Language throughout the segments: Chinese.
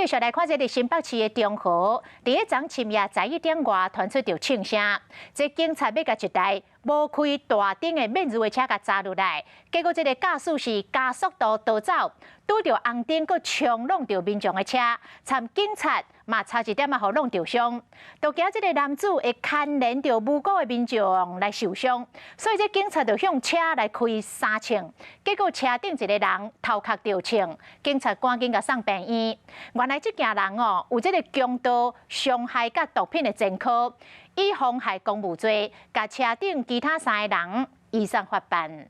继续来看这个新北市的中和，伫个昨深夜11点外传出着庆声，这警察要甲一台无开大灯的免治车甲砸落来，结果这个驾驶是加速度逃走，拄着红灯，佮冲撞着民众的车，参警察嘛差一点互弄着伤。就惊这个男子会牵连着无辜的民众来受伤，所以这警察就向车来开3枪，结果车顶一个人头壳着枪，警察赶紧甲送病院。原来这件人有这个强盗伤害甲毒品的前科，以妨害公务罪，甲车顶其他3个人移送法办。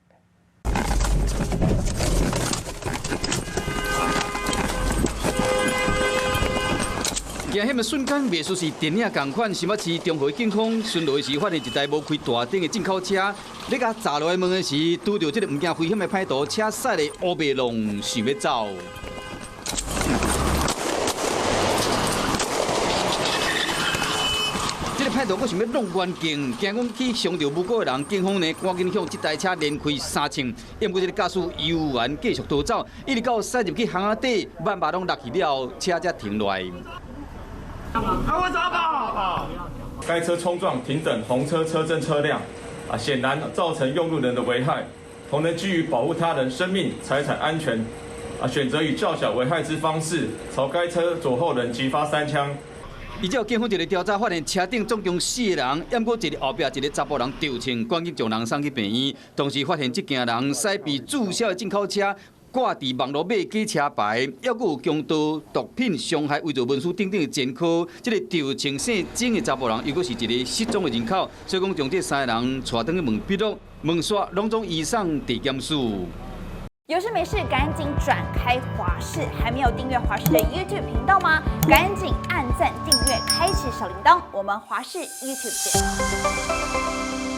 惊险的瞬间，袂输是电影同款。新北市中和警方巡逻时，发现一台无开大灯的进口车，咧甲砸落来门的时，拄到这个唔惊危险的歹徒，车驶的乌白龙想要走。这个歹徒佫想要弄远镜，惊讲去伤到无辜的人，警方呢赶紧向这台车连开3枪，因过这个驾驶悠然继续逃走，一直到驶入去巷仔底，万把拢落去了，车才停落来。我找吧！该车冲撞停等红车车阵车辆，显然造成用路人的危害。同仁基于保护他人生命财产安全，选择以较小危害之方式朝该车左后人击发3枪。依照警方一个调查，发现车顶总共4个人，淹过一个后壁一个查甫人丢枪，赶紧将人送去病院。同时发现这件人驶被注销的进口车。挂伫网络买假车牌，抑佫有强盗、毒品伤害、伪造文书等等的前科。这个丢穿姓曾的查甫人，又佫是一个失踪的人口，所以讲将这3个人带转去问笔录、问刷，拢总移送地检署。有事没事赶紧转开华视，还没有订阅华视的 YouTube 频道吗？赶紧按赞、订阅、开启小铃铛，我们华视 YouTube 见。